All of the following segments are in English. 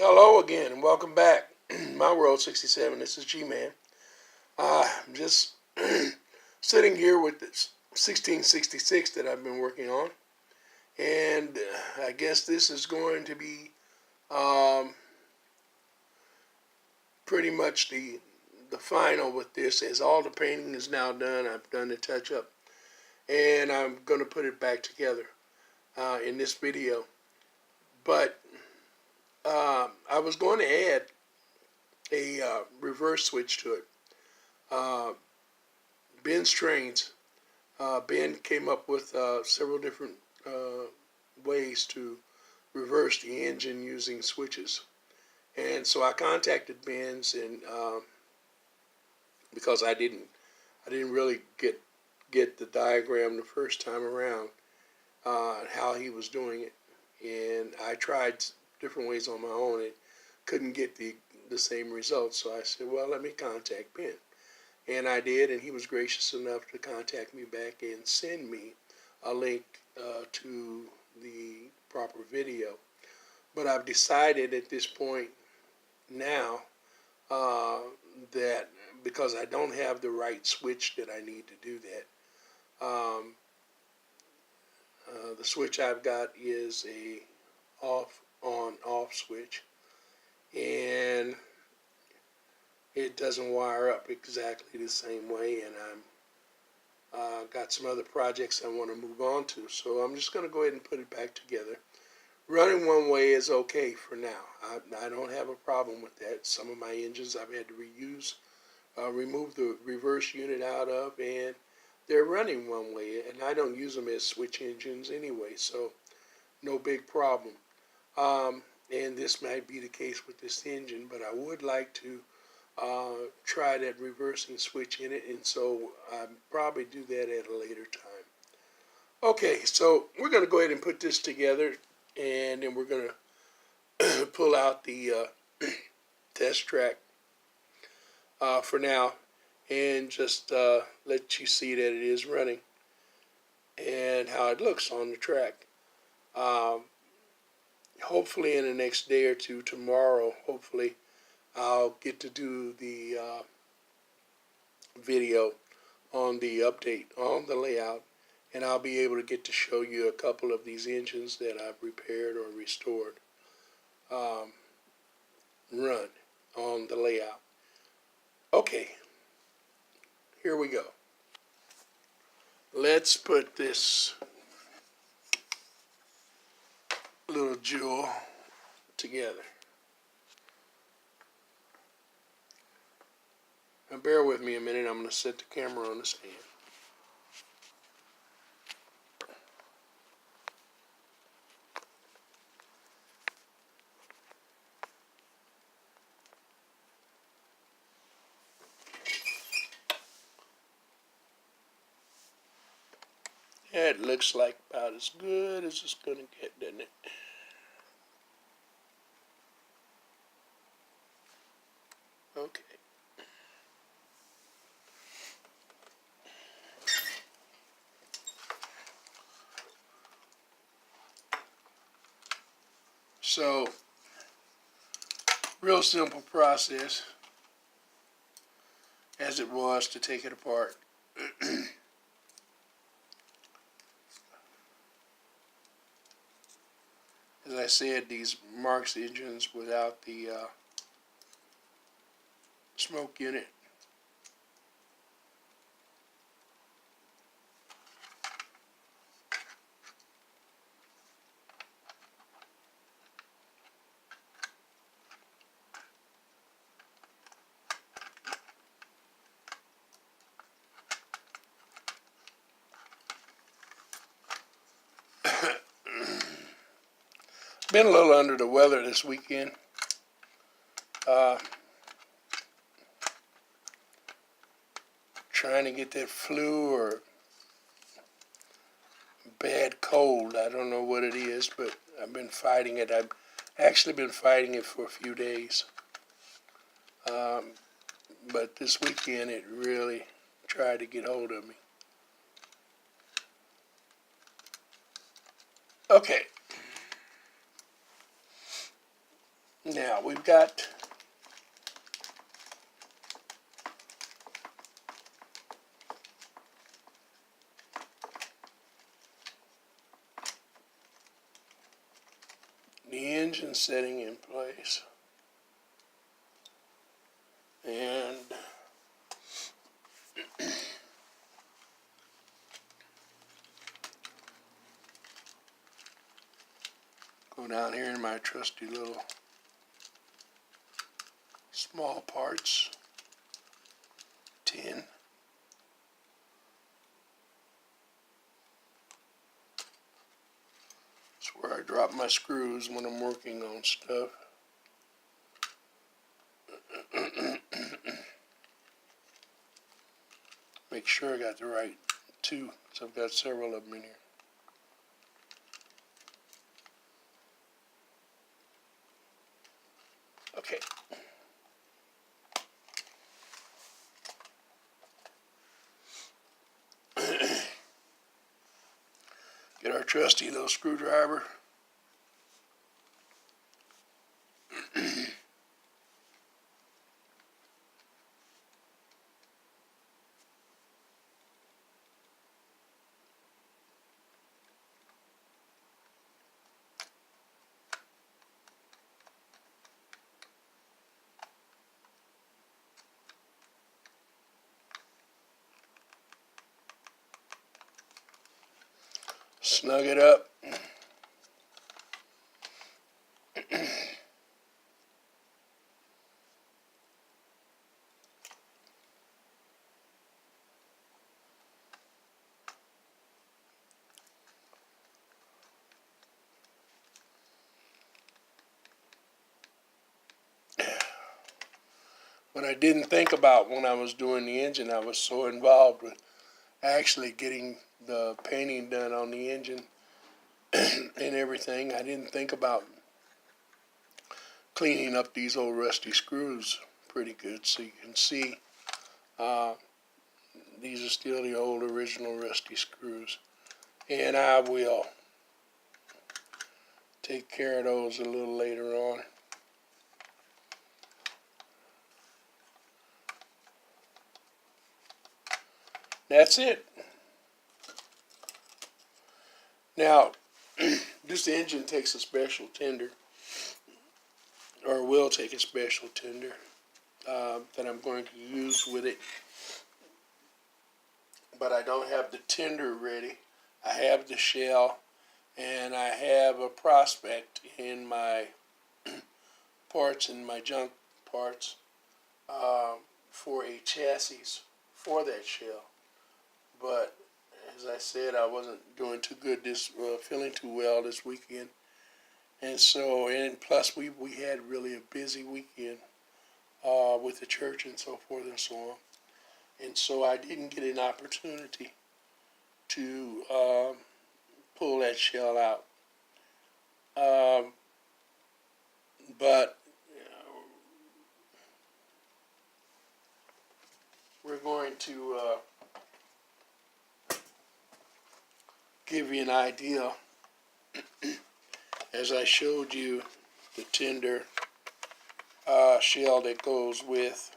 Hello again and welcome back. My World 67. This is G-Man. I'm just sitting here with this 1666 that I've been working on, and I guess this is going to be pretty much the final with this, as all the painting is now done. I've done the touch up, and I'm going to put it back together in this video. But I was going to add a reverse switch to it. Ben's trains. Ben came up with several different ways to reverse the engine using switches, and so I contacted Ben's, and because I didn't really get the diagram the first time around, how he was doing it, and I tried different ways on my own and couldn't get the same results. So I said, well, let me contact Ben. And I did, and he was gracious enough to contact me back and send me a link to the proper video. But I've decided at this point now that because I don't have the right switch that I need to do that, the switch I've got is a off switch, and it doesn't wire up exactly the same way, and I'm got some other projects I want to move on to, so I'm just going to go ahead and put it back together. Running one way is okay for now. I don't have a problem with that. Some of my engines I've had to remove the reverse unit out of, and they're running one way, and I don't use them as switch engines anyway, so no big problem. And this might be the case with this engine, but I would like to try that reversing switch in it, and so I'll probably do that at a later time. Okay, so we're going to go ahead and put this together, and then we're going to pull out the test track for now, and just let you see that it is running and how it looks on the track. Hopefully in the next day or two, tomorrow, hopefully, I'll get to do the video on the update on the layout, and I'll be able to get to show you a couple of these engines that I've repaired or restored run on the layout. Okay, here we go. Let's put this little jewel together. Now bear with me a minute. I'm going to set the camera on the stand. That looks like about as good as it's going to get, doesn't it? Okay. So, real simple process, as it was to take it apart. As I said, these Marx engines without the smoke unit. Been a little under the weather this weekend. Trying to get that flu or bad cold. I don't know what it is, but I've been fighting it. I've actually been fighting it for a few days. But this weekend it really tried to get hold of me. Okay. Now we've got the engine setting in place, and go down here in my trusty little small parts tin. It's where I drop my screws when I'm working on stuff. Make sure I got the right two, so I've got several of them in here. Okay. Get our trusty little screwdriver. Snug it up. What I didn't think about when I was doing the engine, I was so involved with actually getting the painting done on the engine and everything. I didn't think about cleaning up these old rusty screws pretty good. So you can see these are still the old original rusty screws. And I will take care of those a little later on. That's it. Now, this engine takes a special tender, or will take a special tender that I'm going to use with it. But I don't have the tender ready. I have the shell, and I have a prospect in my parts, in my junk parts, for a chassis for that shell. But as I said, I wasn't doing too good feeling too well this weekend. And so, and plus we had really a busy weekend with the church and so forth and so on. And so I didn't get an opportunity to pull that shell out. But we're going to give you an idea, as I showed you the tender shell that goes with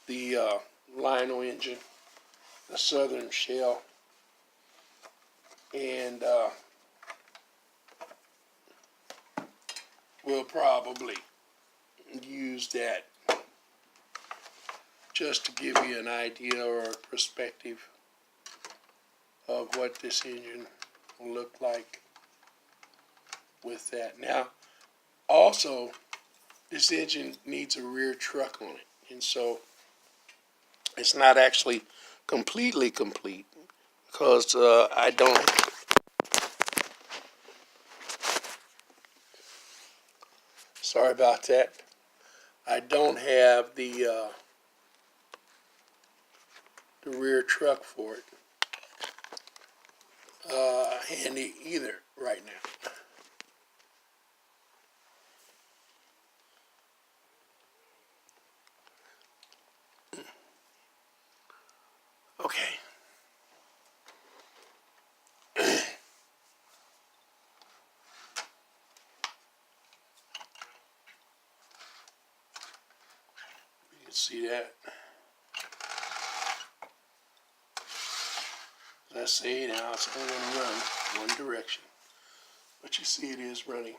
the Lino engine, the Southern shell, and we'll probably use that just to give you an idea or a perspective of what this engine will look like with that. Now, also, this engine needs a rear truck on it, and so it's not actually completely complete because I don't. Sorry about that. I don't have the rear truck for it handy either right now. Okay. see that. As I say now, it's only going to run one direction. But you see it is running.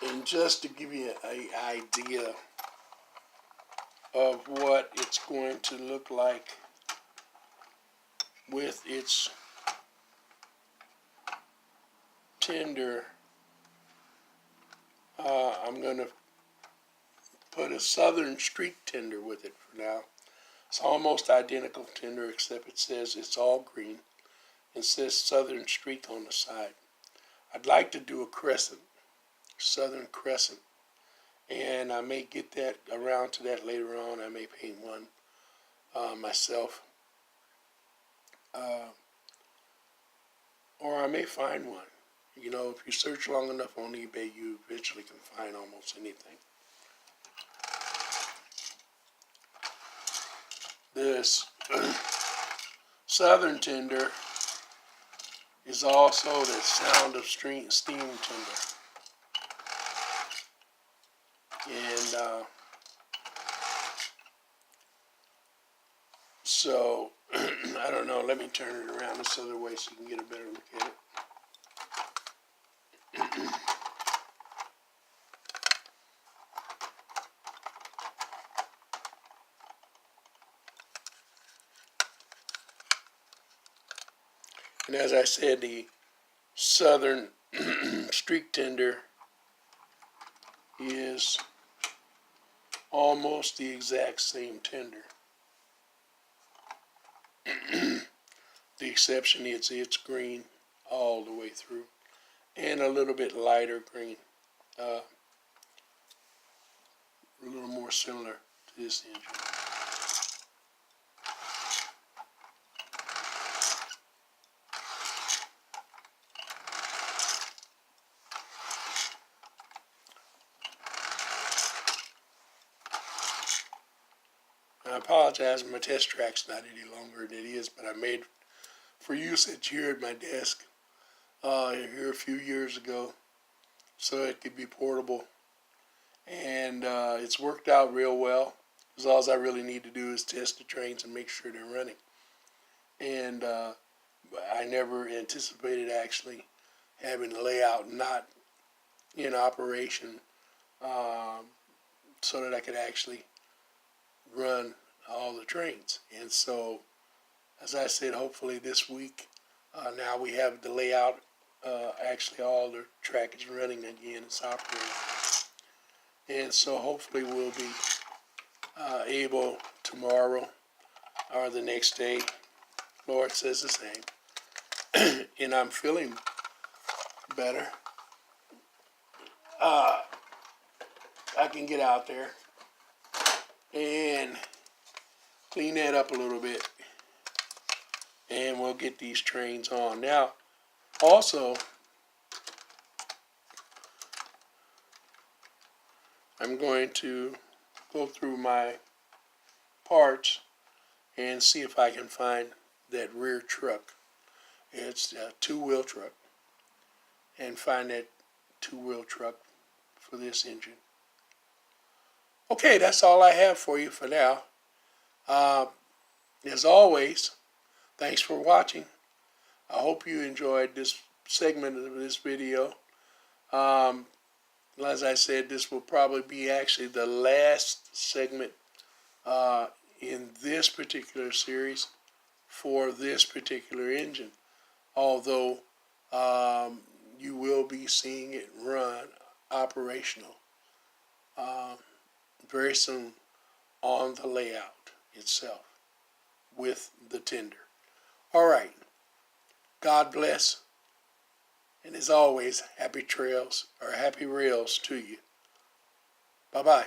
And just to give you an idea of what it's going to look like with its tender, I'm going to put a Southern Streak tender with it for now. It's almost identical tender, except it says it's all green. It says Southern Streak on the side. I'd like to do a crescent, Southern Crescent, and I may get that around to that later on. I may paint one myself, or I may find one. You know, if you search long enough on eBay, you eventually can find almost anything. This Southern Tender is also the Sound of Steam Tender. And so, I don't know, let me turn it around this other way so you can get a better look at it. And as I said, the Southern Streak Tender is almost the exact same tender. The exception is it's green all the way through, and a little bit lighter green, a little more similar to this engine. I apologize, my test track's not any longer than it is, but I made for use here at my desk here a few years ago, so it could be portable, and it's worked out real well. Because all I really need to do is test the trains and make sure they're running. And I never anticipated actually having the layout not in operation, so that I could actually run all the trains. And so, as I said, hopefully this week, now we have the layout, actually all the track is running again, it's operating. And so hopefully we'll be able tomorrow or the next day, Lord says the same, and I'm feeling better. I can get out there and clean that up a little bit, and we'll get these trains on. Now, also, I'm going to go through my parts and see if I can find that rear truck. It's a two-wheel truck, and find that two-wheel truck for this engine. Okay, that's all I have for you for now. As always, thanks for watching. I hope you enjoyed this segment of this video. As I said, this will probably be actually the last segment in this particular series for this particular engine. Although you will be seeing it run operational very soon on the layout itself with the tender. All right. God bless. And as always, happy trails or happy rails to you. Bye-bye.